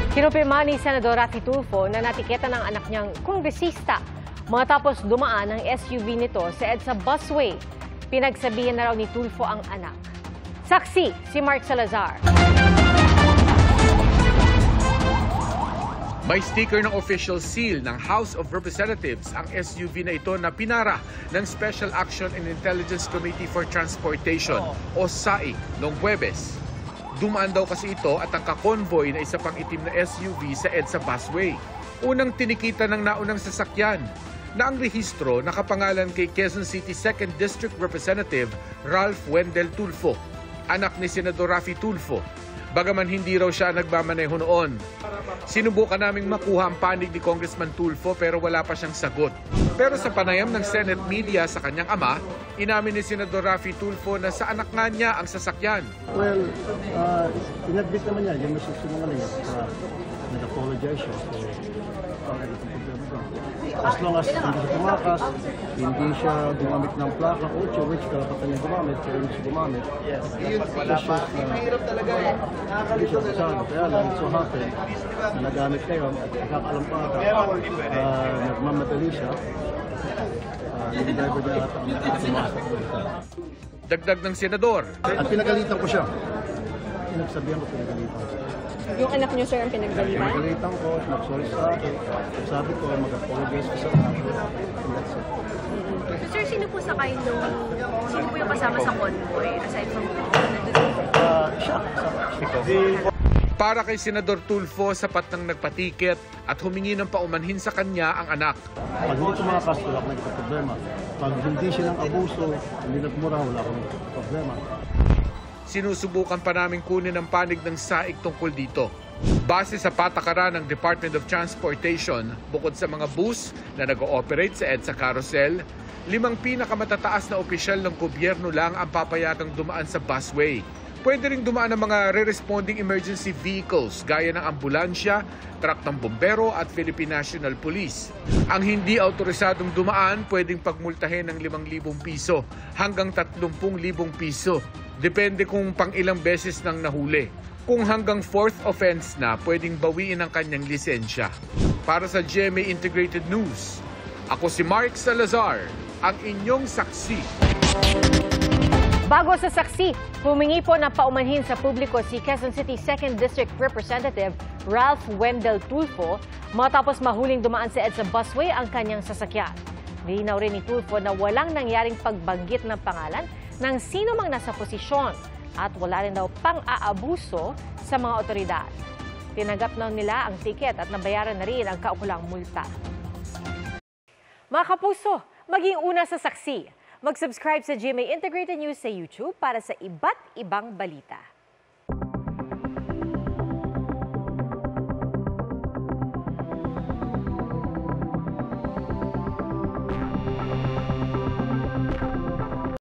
Kinumpirma ni Senador Raffy Tulfo na natiketa ng anak niyang kongresista matapos dumaan ang SUV nito sa EDSA busway. Pinagsabihan na raw ni Tulfo ang anak. Saksi si Mark Salazar. May sticker ng official seal ng House of Representatives ang SUV na ito na pinara ng Special Action and Intelligence Committee for Transportation o SAIC noong Huwebes. Dumaan daw kasi ito at ang kakonvoy na isa pang itim na SUV sa EDSA busway. Unang tinikita ng naunang sasakyan na ang rehistro nakapangalan kay Quezon City 2nd District Representative Ralph Wendell Tulfo, anak ni Senador Raffy Tulfo. Bagaman hindi raw siya nagmamaneho noon. Sinubukan naming makuha ang panig ni Congressman Tulfo pero wala pa siyang sagot. Pero sa panayam ng Senate media sa kanyang ama, inamin ni Senador Raffy Tulfo na sa anak nga niya ang sasakyan. Well, inadmit naman niya, yung nasusunungan niya, nag-apologize siya. As long as hindi siya tumakas, hindi siya gumamit ng plaka, which karapatan niya gumamit, pero hindi siya gumamit. Mahirap talaga eh. Hindi siya kasado. Kaya lang, so happen, na nagamit kayo, at nakakaalam pa, nagmamadali siya. Hindi driver niya ata ang tumakas. Dagdag ng senador. At pinagalitan ko siya. Pinagsabihan ko pinagalitan. Yung anak niyo, sir, ang pinagdalitan? Pinagalitan ko, nag-sorry sa akin. Sabi ko, mag-apologize ko sa akin. So, sir, sino po yung kasama sa convoy? Aside from Siya. Para kay Senador Tulfo, sapat nang nagpatiket at humingi ng paumanhin sa kanya ang anak. Pag hindi tumakas, wala akong nagka-problema. Pag hindi siya ng abuso, hindi nagmura, wala akong problema. Sinusubukan pa namin kunin ang panig ng SAIC tungkol dito. Base sa patakaran ng Department of Transportation, bukod sa mga bus na nag-ooperate sa EDSA Carousel, 5 pinakamatataas na opisyal ng gobyerno lang ang papayagang dumaan sa busway. Pwede ring dumaan ang mga re-responding emergency vehicles gaya ng ambulansya, truck ng bombero at Philippine National Police. Ang hindi autorisadong dumaan pwedeng pagmultahin ng 5,000 piso hanggang 30,000 piso. Depende kung pang ilang beses nang nahuli. Kung hanggang 4th offense na, pwedeng bawiin ang kanyang lisensya. Para sa GMA Integrated News, ako si Mark Salazar, ang inyong saksi. Bago sa saksi, humingi po ng paumanhin sa publiko si Quezon City 2nd District Representative Ralph Wendell Tulfo matapos mahuling dumaan sa EDSA busway ang kanyang sasakyan. Nilinaw rin ni Tulfo na walang nangyaring pagbanggit ng pangalan ng sino mang nasa posisyon at wala rin daw pang-aabuso sa mga otoridad. Tinanggap na nila ang tiket at nabayaran na rin ang kaukulang multa. Mga kapuso, maging una sa saksi. Mag-subscribe sa GMA Integrated News sa YouTube para sa iba't ibang balita.